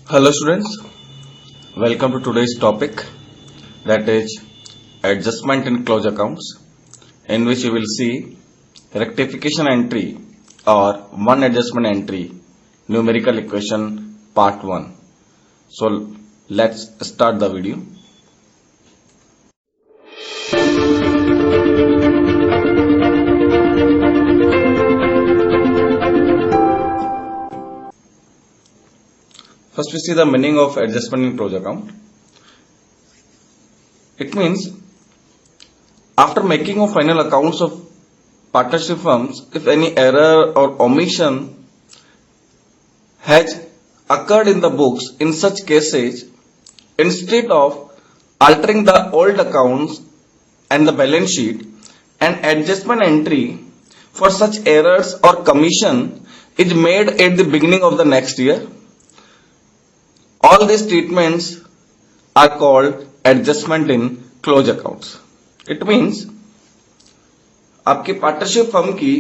Hello students, welcome to today's topic, that is adjustment in close accounts, in which you will see rectification entry or one adjustment entry numerical equation part 1. So let's start the video. First we see the meaning of adjustment in close account. It means after making of final accounts of partnership firms, if any error or omission has occurred in the books, in such cases, instead of altering the old accounts and the balance sheet, an adjustment entry for such errors or commission is made at the beginning of the next year. All these treatments are called adjustment in close accounts. It means आपकी partnership firm की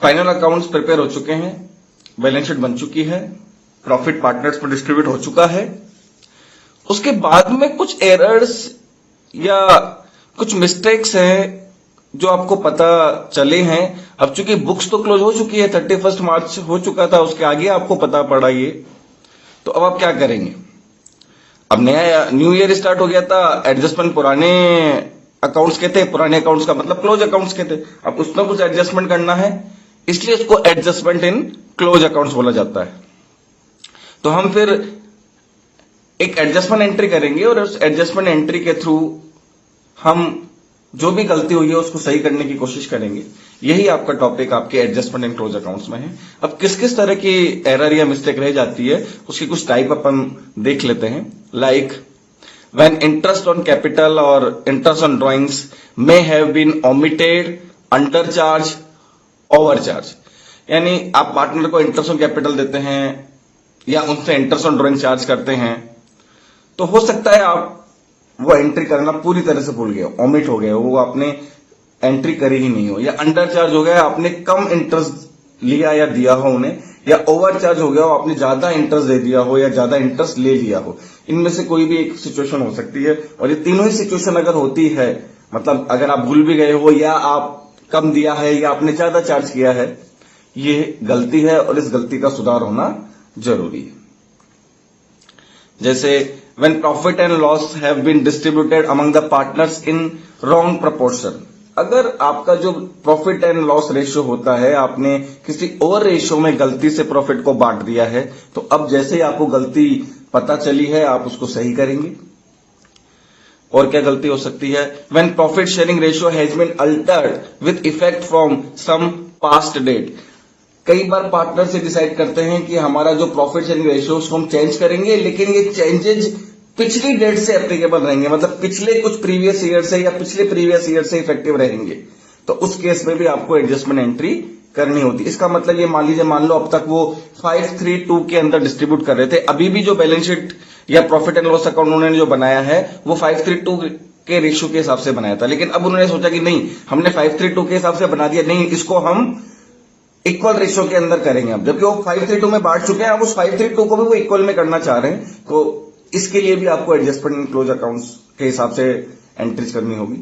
final accounts prepare हो चुके हैं, balance sheet बन चुकी है, profit partners पर distribute हो चुका है. उसके बाद में कुछ एरर्स या कुछ मिस्टेक्स हैं जो आपको पता चले हैं. अब चूंकि बुक्स तो क्लोज हो चुकी है, 31 मार्च हो चुका था, उसके आगे आपको पता पड़ा ये. तो अब आप क्या करेंगे? अब नया न्यू ईयर स्टार्ट हो गया था, एडजस्टमेंट पुराने अकाउंट्स के थे, पुराने अकाउंट्स का मतलब क्लोज अकाउंट्स के थे. अब उसमें कुछ एडजस्टमेंट करना है, इसलिए इसको एडजस्टमेंट इन क्लोज अकाउंट्स बोला जाता है. तो हम फिर एक एडजस्टमेंट एंट्री करेंगे और उस एडजस्टमेंट एंट्री के थ्रू हम जो भी गलती हुई है उसको सही करने की कोशिश करेंगे. यही आपका टॉपिक आपके एडजस्टमेंट इन क्लोज अकाउंट्स में है. अब किस किस तरह की एरर या मिस्टेक रह जाती है उसकी कुछ टाइप अपन देख लेते हैं. Like when interest on capital और interest on drawings may have been omitted, under charge, over charge. यानी आप पार्टनर को इंटरेस्ट ऑन कैपिटल देते हैं या उनसे इंटरेस्ट ऑन ड्रॉइंग चार्ज करते हैं, तो हो सकता है आप वो एंट्री करना पूरी तरह से भूल गए, ओमिट हो गए, वो आपने एंट्री करी ही नहीं हो, या अंडर चार्ज हो गया, आपने कम इंटरेस्ट लिया या दिया हो उन्हें, या ओवर चार्ज हो गया हो, आपने ज्यादा इंटरेस्ट दे दिया हो या ज्यादा इंटरेस्ट ले लिया हो. इनमें से कोई भी एक सिचुएशन हो सकती है. और ये तीनों ही सिचुएशन अगर होती है, मतलब अगर आप भूल भी गए हो या आप कम दिया है या आपने ज्यादा चार्ज किया है, ये गलती है और इस गलती का सुधार होना जरूरी है. जैसे when profit and loss have been distributed among the partners in wrong proportion. अगर आपका जो प्रॉफिट एंड लॉस रेशियो होता है, आपने किसी और रेशियो में गलती से प्रॉफिट को बांट दिया है, तो अब जैसे ही आपको गलती पता चली है आप उसको सही करेंगे. और क्या गलती हो सकती है? when profit sharing ratio has been altered with effect from some past date. कई बार पार्टनर से डिसाइड करते हैं कि हमारा जो प्रॉफिट शेयरिंग रेशियो उसको हम चेंज करेंगे, लेकिन ये चेंजेज पिछली डेट से एप्लीकेबल रहेंगे, मतलब पिछले कुछ प्रीवियस ईयर से या पिछले प्रीवियस ईयर से इफेक्टिव रहेंगे. तो उस केस में भी आपको एडजस्टमेंट एंट्री करनी होती. इसका मतलब ये मान लो अब तक वो 532 के अंदर डिस्ट्रीब्यूट कर रहे थे, अभी भी जो बैलेंस शीट या प्रॉफिट एंड लॉस अकाउंट उन्होंने जो बनाया है वो 532 के रेशियो के हिसाब से बनाया था. लेकिन अब उन्होंने सोचा कि नहीं, हमने 532 के हिसाब से बना दिया, नहीं, इसको हम इक्वल रेशियो के अंदर करेंगे. अब जबकि वो 532 में बांट चुके हैं, अब उस 532 को भी वो इक्वल में करना चाह रहे हैं, तो इसके लिए भी आपको एडजस्टमेंट इन क्लोज अकाउंट्स के हिसाब से एंट्रीज करनी होगी.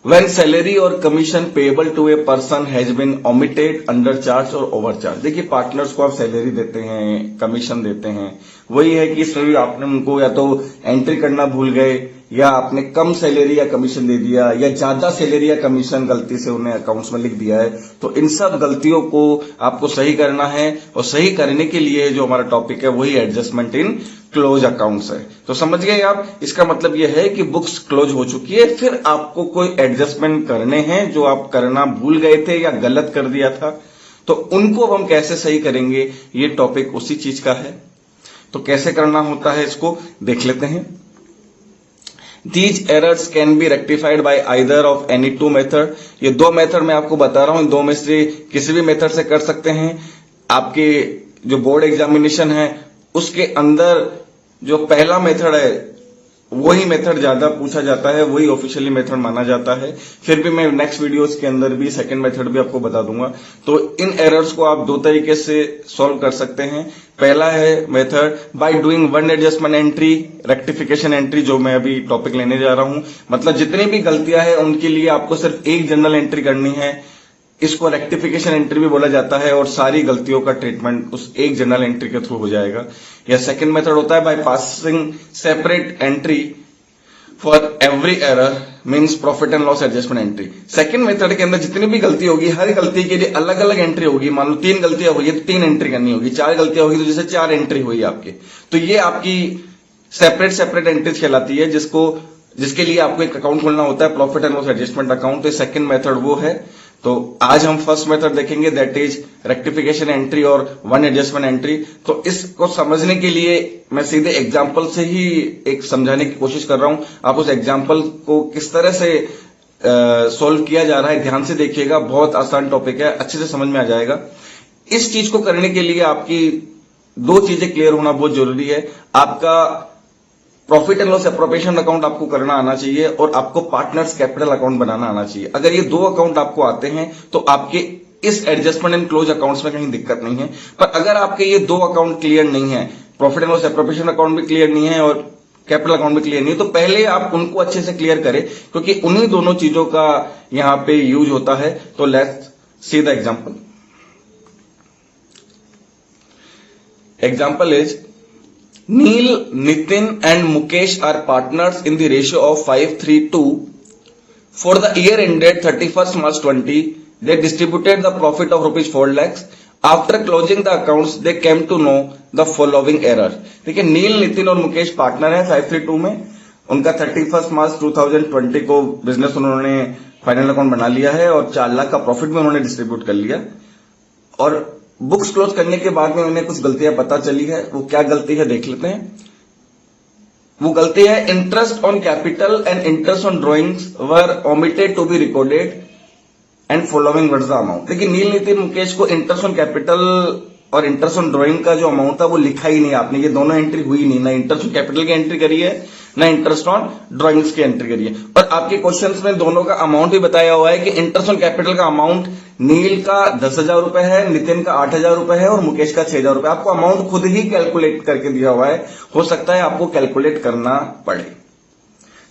When salary और commission payable to a person has been omitted, under charge और ओवर चार्ज. देखिए, पार्टनर्स को आप सैलरी देते हैं, कमीशन देते हैं, वही है कि इसमें भी आपने उनको या तो एंट्री करना भूल गए, या आपने कम सैलरी या कमीशन दे दिया, या ज्यादा सैलरी या कमीशन गलती से उन्हें अकाउंट्स में लिख दिया है. तो इन सब गलतियों को आपको सही करना है, और सही करने के लिए जो हमारा टॉपिक है वही एडजस्टमेंट इन क्लोज अकाउंट्स है. तो समझ गए आप? इसका मतलब यह है कि बुक्स क्लोज हो चुकी है, फिर आपको कोई एडजस्टमेंट करने हैं जो आप करना भूल गए थे या गलत कर दिया था, तो उनको हम कैसे सही करेंगे, ये टॉपिक उसी चीज का है. तो कैसे करना होता है इसको देख लेते हैं. These errors can be rectified by either of any two method. ये दो मेथड मैं आपको बता रहा हूं, इन दो में से किसी भी मेथड से कर सकते हैं. आपके जो बोर्ड एग्जामिनेशन है उसके अंदर जो पहला मेथड है वही मेथड ज्यादा पूछा जाता है, वही ऑफिशियली मेथड माना जाता है। फिर भी मैं नेक्स्ट वीडियोस के अंदर भी सेकंड मेथड भी आपको बता दूंगा। तो इन एरर्स को आप दो तरीके से सॉल्व कर सकते हैं। पहला है method by doing one adjustment entry, rectification entry, जो मैं अभी टॉपिक लेने जा रहा हूं। मतलब जितनी भी गलतियां हैं उनके लिए आपको सिर्फ एक जनरल एंट्री करनी है, इसको रेक्टिफिकेशन एंट्री भी बोला जाता है, और सारी गलतियों का ट्रीटमेंट उस एक जनरल एंट्री के थ्रू हो जाएगा। या सेकंड मेथड होता है by passing separate entry for every error, means profit and loss adjustment entry. Second method के अंदर जितनी भी गलती होगी, हर गलती के लिए अलग अलग एंट्री होगी। मान लो 3 गलतियां हुई है तो 3 एंट्री करनी होगी, 4 गलतियां होगी तो जैसे 4 एंट्री हुई आपकी। तो ये आपकी सेपरेट सेपरेट एंट्रीज कहलाती है, जिसके लिए आपको एक अकाउंट खोलना होता है, profit and loss adjustment account. तो सेकंड मेथड वो है। तो आज हम फर्स्ट मेथड देखेंगे, दैट इज रेक्टिफिकेशन एंट्री और वन एडजस्टमेंट एंट्री। तो इसको समझने के लिए मैं सीधे एग्जांपल से ही एक समझाने की कोशिश कर रहा हूं। आप उस एग्जांपल को किस तरह से सॉल्व किया जा रहा है ध्यान से देखिएगा, बहुत आसान टॉपिक है, अच्छे से समझ में आ जाएगा। इस चीज को करने के लिए आपकी 2 चीजें क्लियर होना बहुत जरूरी है। आपका profit and loss appropriation account आपको करना आना चाहिए, और आपको पार्टनर्स कैपिटल अकाउंट बनाना आना चाहिए। अगर ये 2 अकाउंट आपको आते हैं तो आपके इस एडजस्टमेंट एंड क्लोज अकाउंट्स में कहीं दिक्कत नहीं है। पर अगर आपके ये 2 अकाउंट क्लियर नहीं है, profit and loss appropriation account भी क्लियर नहीं है और कैपिटल अकाउंट भी क्लियर नहीं है, तो पहले आप उनको अच्छे से क्लियर करें, क्योंकि उन्हीं दोनों चीजों का यहां पे यूज होता है। तो let's see the example. Example is Neil, Nitin and Mukesh are partners in the ratio of 5:3:2. For the year ended 31st March 20, they distributed the profit of rupees 4 lakhs. After closing the accounts, they came to know the following error. देखिए, नील, नितिन और Mukesh partner है 5:3:2 में। उनका 31 मार्च 2020 को business उन्होंने final account बना लिया है और 4 लाख का प्रॉफिट भी उन्होंने डिस्ट्रीब्यूट कर लिया। और बुक्स क्लोज करने के बाद में उन्हें कुछ गलतियां पता चली है। वो क्या गलती है देख लेते हैं। वो गलती है, interest on capital and interest on drawings were omitted to be recorded and following words the amount. देखिए, नील, नितिन, मुकेश को इंटरेस्ट ऑन कैपिटल और इंटरेस्ट ऑन ड्रॉइंग का जो अमाउंट था वो लिखा ही नहीं आपने। ये दोनों एंट्री हुई नहीं, ना इंटरेस्ट ऑन कैपिटल की एंट्री करी है, ना इंटरेस्ट ऑन ड्रॉइंग्स की एंट्री करी है। और आपके क्वेश्चंस में दोनों का अमाउंट भी बताया हुआ है कि इंटरेस्ट ऑन कैपिटल का अमाउंट नील का 10,000 रुपए है, नितिन का 8,000 रुपए है और मुकेश का 6,000 रुपए। आपको अमाउंट खुद ही कैलकुलेट करके दिया हुआ है, हो सकता है आपको कैलकुलेट करना पड़े।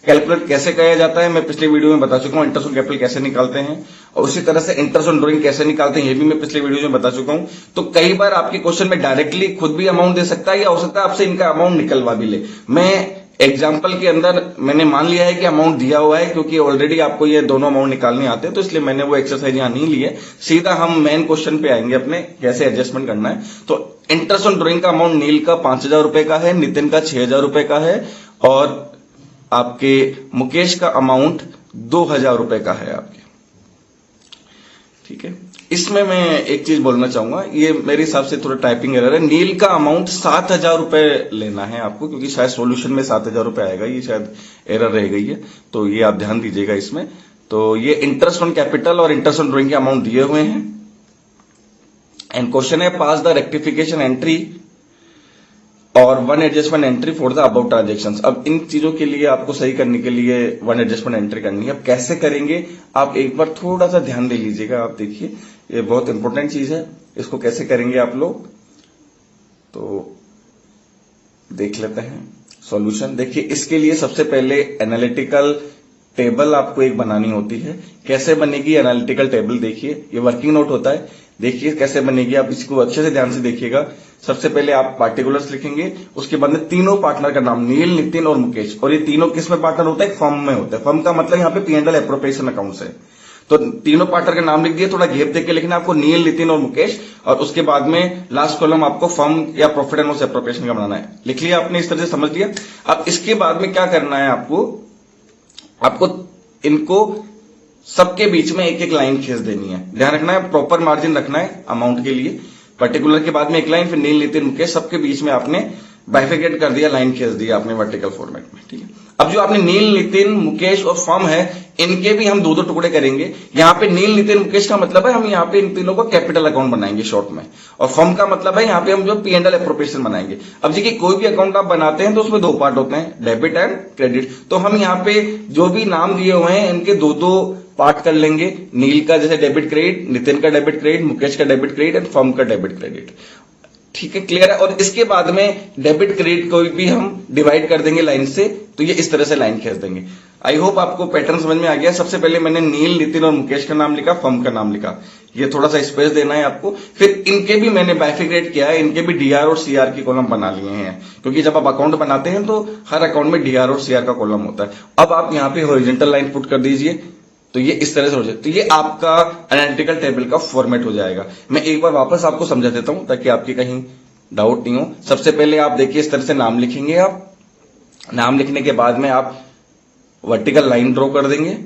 कैलकुलेट कैसे किया जाता है मैं पिछले वीडियो में बता चुका हूं, इंटरेस्ट ऑन कैपिटल कैसे निकालते हैं, और उसी तरह से इंटरेस्ट ऑन ड्रॉइंग कैसे निकालते हैं ये भी मैं पिछले वीडियो में बता चुका हूं। तो कई बार आपके क्वेश्चन में डायरेक्टली खुद भी अमाउंट दे सकता है, या हो सकता है आपसे इनका अमाउंट निकलवा भी ले। मैं एग्जाम्पल के अंदर मैंने मान लिया है कि अमाउंट दिया हुआ है, क्योंकि ऑलरेडी आपको ये दोनों अमाउंट निकालने आते हैं, तो इसलिए मैंने वो एक्सरसाइज यहां नहीं ली है। सीधा हम मेन क्वेश्चन पे आएंगे अपने, कैसे एडजस्टमेंट करना है। तो इंटरेस्ट ऑन ड्रॉइंग का अमाउंट नील का 5,000 रुपए का है, नितिन का 6,000 रुपए का है, और आपके मुकेश का अमाउंट 2,000 रुपए का है आपके। ठीक है, इसमें मैं एक चीज बोलना चाहूंगा, ये मेरे हिसाब से थोड़ा टाइपिंग एरर है। नील का अमाउंट 7,000 रुपए लेना है आपको, क्योंकि शायद सॉल्यूशन में 7,000 रुपए आएगा, ये शायद एरर रह गई है, तो ये आप ध्यान दीजिएगा इसमें। तो ये इंटरेस्ट ऑन कैपिटल और इंटरेस्ट ऑन ड्रॉइंग के अमाउंट दिए हुए हैं। एंड क्वेश्चन है, पास द रेक्टिफिकेशन एंट्री और one adjustment entry for the above transactions. अब इन चीजों के लिए आपको सही करने के लिए वन एडजस्टमेंट एंट्री करनी है। अब कैसे करेंगे आप एक बार थोड़ा सा ध्यान दे लीजिएगा। आप देखिए, ये बहुत इंपॉर्टेंट चीज है, इसको कैसे करेंगे आप लोग, तो देख लेते हैं सॉल्यूशन। देखिए, इसके लिए सबसे पहले एनालिटिकल टेबल आपको एक बनानी होती है। कैसे बनेगी एनालिटिकल टेबल, देखिए ये वर्किंग नोट होता है, देखिए कैसे बनेगी, आप इसको अच्छे से ध्यान से देखिएगा। सबसे पहले आप पार्टिकुलर्स लिखेंगे, उसके बाद में तीनों पार्टनर का नाम, नील, नितिन और मुकेश, और ये तीनों किस में पार्टनर होता है, फर्म में होता है। फर्म का मतलब यहाँ पे P&L एप्रोप्रिएशन अकाउंट है। तो तीनों पार्टनर का नाम लिख दिए, थोड़ा गैप देख के लिखना आपको, नील, नितिन और मुकेश, और उसके बाद में लास्ट कॉलम आपको फर्म या प्रॉफिट एंड लॉस एप्रोप्रिएशन का बनाना है। लिख लिया आपने, इस तरह से समझ लिया। अब इसके बाद में क्या करना है आपको इनको सबके बीच में एक एक लाइन खींच देनी है। ध्यान रखना है, प्रॉपर मार्जिन रखना है अमाउंट के लिए। पर्टिकुलर के बाद में एक लाइन, फिर नील, नितिन, मुकेश, सबके बीच में आपने बाइफिकेट कर दिया, लाइन खींच दिया आपने वर्टिकल फॉर्मेट में। ठीक है, अब जो आपने नील, नितिन, मुकेश और फर्म है, इनके भी हम दो दो टुकड़े करेंगे। यहाँ पे नील, नितिन, मुकेश का मतलब है हम यहाँ पे इन तीनों को कैपिटल अकाउंट बनाएंगे शॉर्ट में, और फर्म का मतलब है यहाँ पे हम जो P&L एप्रोप्रिएशन बनाएंगे। अब देखिए कोई भी अकाउंट आप बनाते हैं तो उसमें दो पार्ट होते हैं, डेबिट एंड क्रेडिट। तो हम यहाँ पे जो भी नाम दिए हुए हैं इनके दो दो पार्ट कर लेंगे। नील का जैसे डेबिट क्रेडिट, नितिन का डेबिट क्रेडिट, मुकेश का डेबिट क्रेडिट एंड फर्म का डेबिट क्रेडिट। ठीक है, क्लियर है। और इसके बाद में डेबिट क्रेडिट को भी हम डिवाइड कर देंगे लाइन से, तो ये इस तरह से लाइन खींच देंगे। आई होप आपको पैटर्न समझ में आ गया। सबसे पहले मैंने नील, नितिन और मुकेश का नाम लिखा, फर्म का नाम लिखा, ये थोड़ा सा स्पेस देना है आपको। फिर इनके भी मैंने बाइफिकेट किया है, इनके भी डीआर और सीआर की कॉलम बना लिए हैं, क्योंकि जब आप अकाउंट बनाते हैं तो हर अकाउंट में डीआर और सीआर का कॉलम होता है। अब आप यहाँ पे हॉरिजॉन्टल लाइन पुट कर दीजिए, तो ये इस तरह से हो जाए, तो ये आपका एनालिटिकल टेबल का फॉर्मेट हो जाएगा। मैं एक बार वापस आपको समझा देता हूं ताकि आपकी कहीं डाउट नहीं हो। सबसे पहले आप देखिए इस तरह से नाम लिखेंगे। आप नाम लिखने के बाद में आप वर्टिकल लाइन ड्रॉ कर देंगे।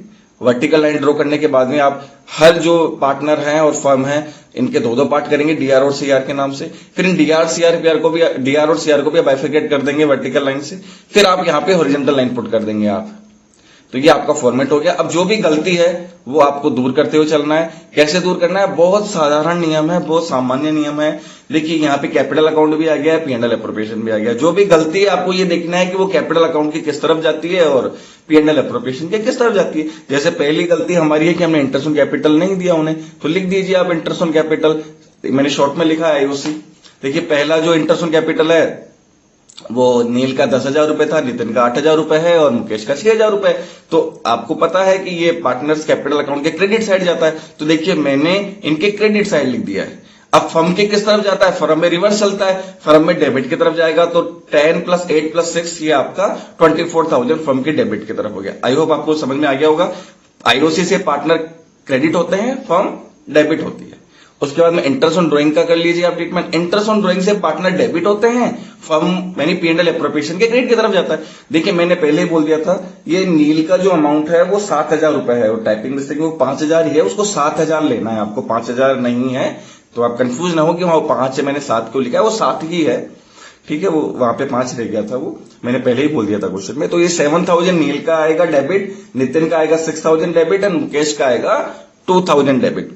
वर्टिकल लाइन ड्रॉ करने के बाद में आप हर जो पार्टनर हैं और फर्म है इनके दो दो पार्ट करेंगे डीआर और सीआर के नाम से। फिर इन डीआर और सीआर को भी बाइफिकेट कर देंगे वर्टिकल लाइन से। फिर आप यहाँ पे हॉरिजॉन्टल लाइन पुट कर देंगे आप। तो ये आपका फॉर्मेट हो गया। अब जो भी गलती है वो आपको दूर करते हुए चलना है। कैसे दूर करना है? बहुत साधारण नियम है, बहुत सामान्य नियम है। देखिए यहाँ पे कैपिटल अकाउंट भी आ गया है, P&L एप्रोप्रिएशन भी आ गया। जो भी गलती है आपको ये देखना है कि वो कैपिटल अकाउंट की किस तरफ जाती है और P&L एप्रोप्रिएशन की किस तरफ जाती है। जैसे पहली गलती हमारी है कि हमने इंटरेस्ट ऑन कैपिटल नहीं दिया उन्हें, तो लिख दीजिए आप इंटरेस्ट ऑन कैपिटल। मैंने शॉर्ट में लिखा है IOC। देखिए पहला जो इंटरेस्ट ऑन कैपिटल है वो नील का 10,000 रुपए था, नितिन का 8,000 रुपए है और मुकेश का 6,000 रुपए। तो आपको पता है कि ये पार्टनर्स कैपिटल अकाउंट के क्रेडिट साइड जाता है, तो देखिए मैंने इनके क्रेडिट साइड लिख दिया है। अब फर्म के किस तरफ जाता है? फर्म में रिवर्स चलता है, फर्म में डेबिट की तरफ जाएगा। तो 10 + 8 + 6 ये आपका 24,000 फर्म के डेबिट की तरफ हो गया। आई होप आपको समझ में आ गया होगा। IOC से पार्टनर क्रेडिट होते हैं, फर्म डेबिट होती है। उसके बाद में इंटरेस्ट ऑन ड्राइंग का कर लीजिए आप ट्रीटमेंट। इंटरेस्ट ऑन ड्राइंग से पार्टनर डेबिट होते हैं, फर्म यानी P&L एप्रोप्रिएशन के क्रेडिट की तरफ जाता है। देखिए मैंने पहले ही बोल दिया था ये नील का जो अमाउंट है वो 7,000 रुपए है, और टाइपिंग मिस्टेक में वो 5,000 ही है, उसको 7,000 लेना है आपको, 5,000 नहीं है। तो आप कंफ्यूज ना हो कि वहां 5 है, मैंने 7 क्यों लिखा है, वो 7 ही है। ठीक है, वो वहां पे 5 रह गया था, वो मैंने पहले ही बोल दिया था क्वेश्चन में। तो ये 7,000 नील का आएगा डेबिट, नितिन का आएगा 6,000 डेबिट एंड मुकेश का आएगा 2,000 डेबिट।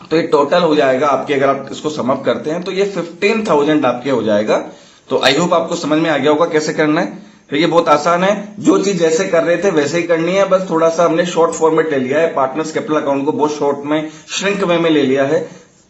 तो ये टोटल हो जाएगा आपके, अगर आप इसको समअप करते हैं तो ये 15,000 आपके हो जाएगा। तो आई होप आपको समझ में आ गया होगा कैसे करना है। देखिए बहुत आसान है, जो चीज जैसे कर रहे थे वैसे ही करनी है, बस थोड़ा सा हमने शॉर्ट फॉर्मेट ले लिया है। पार्टनर्स कैपिटल अकाउंट को बहुत शॉर्ट में, श्रिंक में ले लिया है,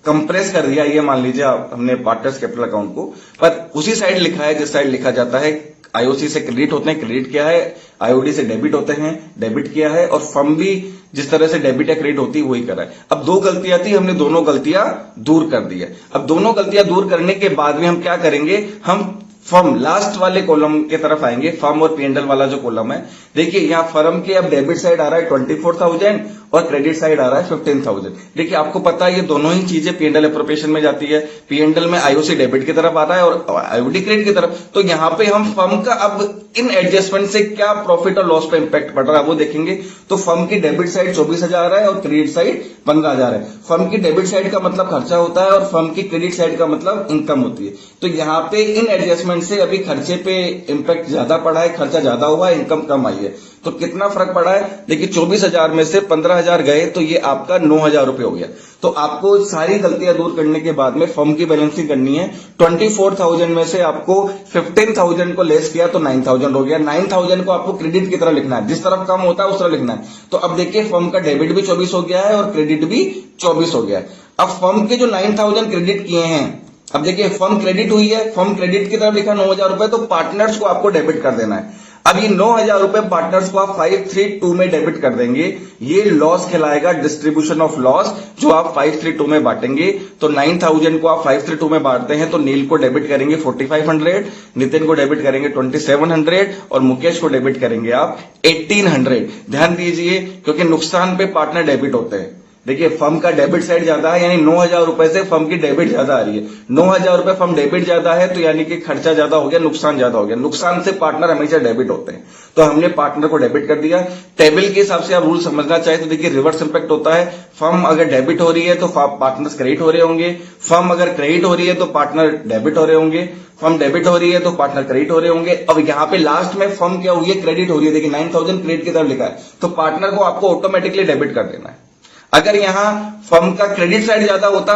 कंप्रेस कर दिया। ये मान लीजिए हमने पार्टनर्स कैपिटल अकाउंट को, पर उसी साइड लिखा है जिस साइड लिखा जाता है IOC से क्रेडिट होते हैं, क्रेडिट किया है, IOD से डेबिट होते हैं, डेबिट किया है, और फर्म भी जिस तरह से डेबिट या क्रेडिट होती है वही करा है। अब 2 गलतियां थी, हमने दोनों गलतियां दूर कर दी है। अब दोनों गलतियां दूर करने के बाद में हम क्या करेंगे, हम फर्म लास्ट वाले कॉलम के तरफ आएंगे, फर्म और P&L वाला जो कॉलम है। देखिए यहाँ फर्म के अब डेबिट साइड आ रहा है 24,000 और क्रेडिट साइड आ रहा है 15,000। देखिए आपको पता है ये दोनों ही चीजें P&L एप्रोप्रिएशन में जाती है। P&L में IOC डेबिट की तरफ आ रहा है और IOD क्रेडिट की तरफ। तो यहाँ पे हम फर्म का अब इन एडजस्टमेंट से क्या प्रॉफिट और लॉस पे इंपैक्ट पड़ रहा है वो देखेंगे। तो फर्म की डेबिट साइड 24,000 है और क्रेडिट साइड 15,000 है। फर्म की डेबिट साइड का मतलब खर्चा होता है और फर्म की क्रेडिट साइड का मतलब इनकम होती है। तो यहाँ पे इन एडजस्टमेंट से अभी खर्चे पे इंपैक्ट ज्यादा पड़ा है, खर्चा ज्यादा हुआ है, इनकम कम आई है। तो कितना फर्क पड़ा है? देखिए 24,000 में से 15,000 गए तो ये आपका 9,000 रुपए हो गया। तो आपको सारी गलतियां दूर करने के बाद में फर्म की बैलेंसिंग करनी है। 24,000 में से आपको 15,000 को लेस किया तो 9,000 हो गया। 9,000 को आपको क्रेडिट की तरह लिखना है, जिस तरफ कम होता है उस तरफ लिखना है। तो अब देखिए फर्म का डेबिट भी 24 हो गया है और क्रेडिट भी 24 हो गया है। अब फर्म के जो 9,000 क्रेडिट किए हैं, अब देखिए फर्म क्रेडिट हुई है, फर्म क्रेडिट की तरफ लिखा 9,000 रुपए, तो पार्टनर्स को आपको डेबिट कर देना है। अब ये 9,000 रुपए पार्टनर्स को आप 532 में डेबिट कर देंगे। ये लॉस कहलाएगा, डिस्ट्रीब्यूशन ऑफ लॉस, जो आप 532 में बांटेंगे। तो 9,000 को आप 532 में बांटते हैं तो नील को डेबिट करेंगे 4,500, नितिन को डेबिट करेंगे 2,700 और मुकेश को डेबिट करेंगे आप 1,800। ध्यान दीजिए क्योंकि नुकसान पे पार्टनर डेबिट होते हैं, देखिए फर्म का डेबिट साइड ज्यादा है, यानी 9,000 रुपए से फर्म की डेबिट ज्यादा आ रही है। 9,000 रुपए फर्म डेबिट ज्यादा है तो यानी कि खर्चा ज्यादा हो गया, नुकसान ज्यादा हो गया। नुकसान से पार्टनर हमेशा डेबिट होते हैं, तो हमने पार्टनर को डेबिट कर दिया। टेबल के हिसाब से आप रूल समझना चाहे तो देखिए रिवर्स इंपैक्ट होता है। फर्म अगर डेबिट हो रही है तो पार्टनर्स क्रेडिट हो रहे होंगे, फर्म अगर क्रेडिट हो रही है तो पार्टनर डेबिट हो रहे होंगे, फर्म डेबिट हो रही है तो पार्टनर क्रेडिट हो रहे होंगे। अब यहाँ पे लास्ट में फर्म क्या हुई है, क्रेडिट हो रही है। देखिए 9,000 क्रेडिट की तरफ लिखा है, तो पार्टनर को आपको ऑटोमेटिकली डेबिट कर देना है। अगर यहां फर्म का क्रेडिट साइड ज्यादा होता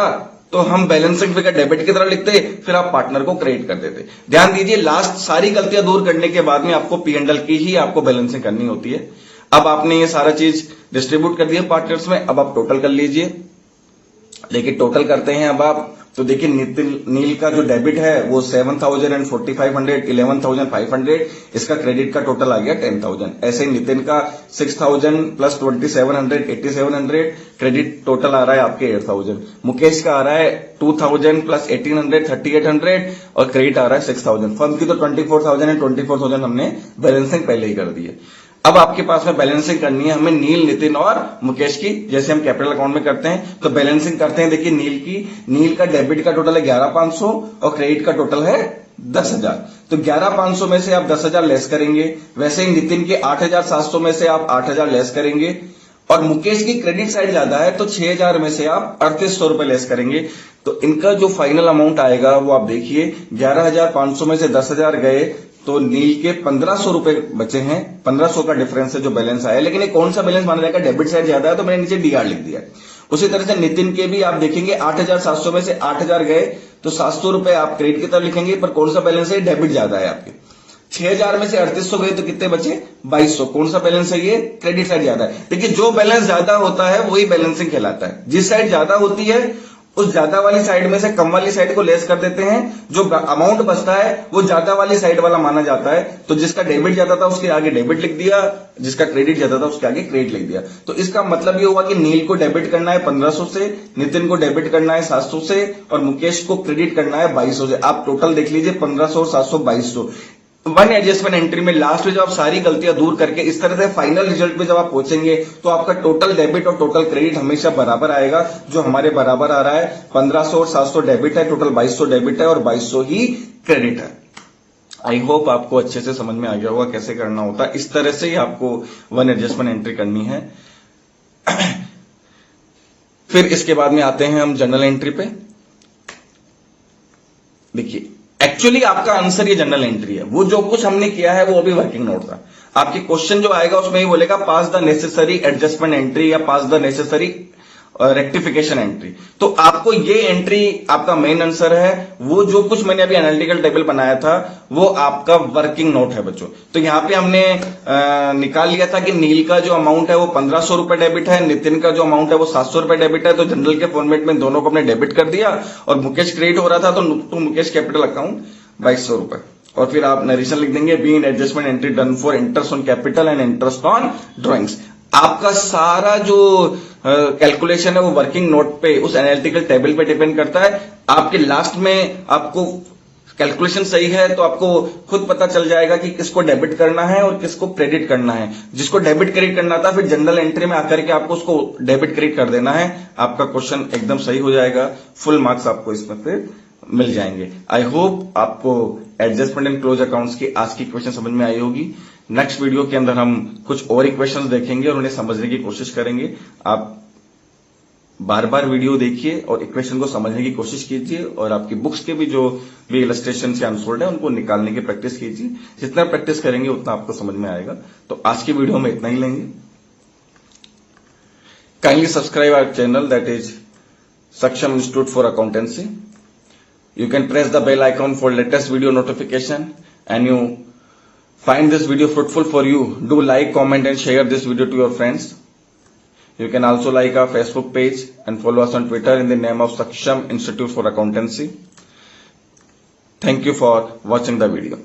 तो हम बैलेंसिंग फिगर डेबिट की तरह लिखते, फिर आप पार्टनर को क्रेडिट कर देते। ध्यान दीजिए लास्ट सारी गलतियां दूर करने के बाद में आपको P&L की ही आपको बैलेंसिंग करनी होती है। अब आपने ये सारा चीज डिस्ट्रीब्यूट कर दिया पार्टनर्स में, अब आप टोटल कर लीजिए। देखिए टोटल करते हैं अब आप, तो देखिए नील का जो डेबिट है वो 7,000 and 4,500, 11,500, इसका क्रेडिट का टोटल आ गया 10,000। ऐसे ही नितिन का 6,000 प्लस 2,700, 8,700, क्रेडिट टोटल आ रहा है आपके 8,000। मुकेश का आ रहा है 2,000 प्लस 1,800, 3,800 और क्रेडिट आ रहा है 6,000। फर्म की तो 24,000 एंड 24,000 हमने बैलेंसिंग पहले ही कर दी है। अब आपके पास में बैलेंसिंग करनी है हमें नील, नितिन और मुकेश की, जैसे हम कैपिटल अकाउंट में करते हैं। तो बैलेंसिंग करते हैं। देखिए नील का डेबिट का टोटल है 11,500 और क्रेडिट का टोटल है 10,000। तो 11,500 में से आप 10,000 लेस करेंगे। वैसे ही नितिन के 8,700 में से आप 8,000 लेस करेंगे और मुकेश की क्रेडिट साइड ज्यादा है तो 6,000 में से आप 3,800 रुपए लेस करेंगे। तो इनका जो फाइनल अमाउंट आएगा वो आप देखिए 11,500 में से 10,000 गए तो नील के 1,500 रुपए बचे हैं। 1,500 का डिफरेंस है जो बैलेंस आया, लेकिन ये कौन सा बैलेंस माना जाएगा, डेबिट साइड ज्यादा है तो मैंने नीचे डीआर लिख दिया। उसी तरह से नितिन के भी आप देखेंगे 8,700 में से 8,000 गए तो 700 रुपए आप क्रेडिट की तरफ लिखेंगे, पर कौन सा बैलेंस है, डेबिट ज्यादा है आपके। 6,000 में से 3,800 गए तो कितने बचे, 2,200। कौन सा बैलेंस है ये, क्रेडिट साइड ज्यादा है। देखिए जो बैलेंस ज्यादा होता है वही बैलेंसिंग कहलाता है। जिस साइड ज्यादा होती है उस ज्यादा वाली साइड में से कम वाली साइड को लेस कर देते हैं, जो अमाउंट बचता है वो ज्यादा वाली साइड वाला माना जाता है। तो जिसका डेबिट ज्यादा था उसके आगे डेबिट लिख दिया, जिसका क्रेडिट ज्यादा था उसके आगे क्रेडिट लिख दिया। तो इसका मतलब ये हुआ कि नील को डेबिट करना है 1,500 से, नितिन को डेबिट करना है 700 से और मुकेश को क्रेडिट करना है 2,200 से। आप टोटल देख लीजिए 1,500 और 700, 2,200। वन एडजस्टमेंट एंट्री में लास्ट में जब आप सारी गलतियां दूर करके इस तरह से फाइनल रिजल्ट पे जब आप पहुंचेंगे तो आपका टोटल डेबिट और टोटल क्रेडिट हमेशा बराबर आएगा। जो हमारे बराबर आ रहा है 1,500 और 700 डेबिट है, टोटल 2,200 डेबिट है और 2,200 ही क्रेडिट है। आई होप आपको अच्छे से समझ में आ गया होगा कैसे करना होता है। इस तरह से ही आपको वन एडजस्टमेंट एंट्री करनी है। फिर इसके बाद में आते हैं हम जनरल एंट्री पे। देखिए एक्चुअली आपका आंसर ये जनरल एंट्री है। वो जो कुछ हमने किया है वो अभी वर्किंग नोट था। आपकी क्वेश्चन जो आएगा उसमें ही बोलेगा पास द नेसेसरी एडजस्टमेंट एंट्री या पास द नेसेसरी रेक्टिफिकेशन एंट्री। तो आपको ये एंट्री आपका मेन आंसर है। वो जो कुछ मैंने अभी एनालिटिकल टेबल बनाया था वो आपका वर्किंग नोट है बच्चों। तो यहां पे हमने निकाल लिया था कि नील का जो अमाउंट है वो 1,500 रुपए डेबिट है, नितिन का जो अमाउंट है वो 700 रुपए डेबिट है। तो जनरल के फॉर्मेट में दोनों को हमने डेबिट कर दिया और मुकेश क्रेडिट हो रहा था तो मुकेश कैपिटल अकाउंट 2,200 रुपए। और फिर आप नरेशन लिख देंगे be in adjustment entry done for interest on capital and interest on drawings. आपका सारा जो कैलकुलेशन है वो वर्किंग नोट पे उस एनालिटिकल टेबल पे डिपेंड करता है। आपके लास्ट में आपको कैलकुलेशन सही है तो आपको खुद पता चल जाएगा कि किसको डेबिट करना है और किसको क्रेडिट करना है। जिसको डेबिट क्रेडिट करना था फिर जनरल एंट्री में आकर के आपको उसको डेबिट क्रेडिट कर देना है। आपका क्वेश्चन एकदम सही हो जाएगा, फुल मार्क्स आपको इसमें फिर मिल जाएंगे। आई होप आपको एडजस्टमेंट एंड क्लोज अकाउंट्स की आज की क्वेश्चन समझ में आई होगी। नेक्स्ट वीडियो के अंदर हम कुछ और इक्वेशंस देखेंगे और उन्हें समझने की कोशिश करेंगे। आप बार बार वीडियो देखिए और इक्वेशन को समझने की कोशिश कीजिए और आपकी बुक्स के भी जो भी इलस्ट्रेशन से अनसोल्ड है उनको निकालने की प्रैक्टिस कीजिए। जितना प्रैक्टिस करेंगे उतना आपको समझ में आएगा। तो आज की वीडियो में इतना ही लेंगे। Kindly subscribe our channel that is Saksham institute for accountancy. You can press the bell icon for latest video notification and you find this video fruitful for you. Do like, comment and share this video to your friends. You can also like our Facebook page and follow us on Twitter in the name of Saksham Institute for Accountancy. Thank you for watching the video.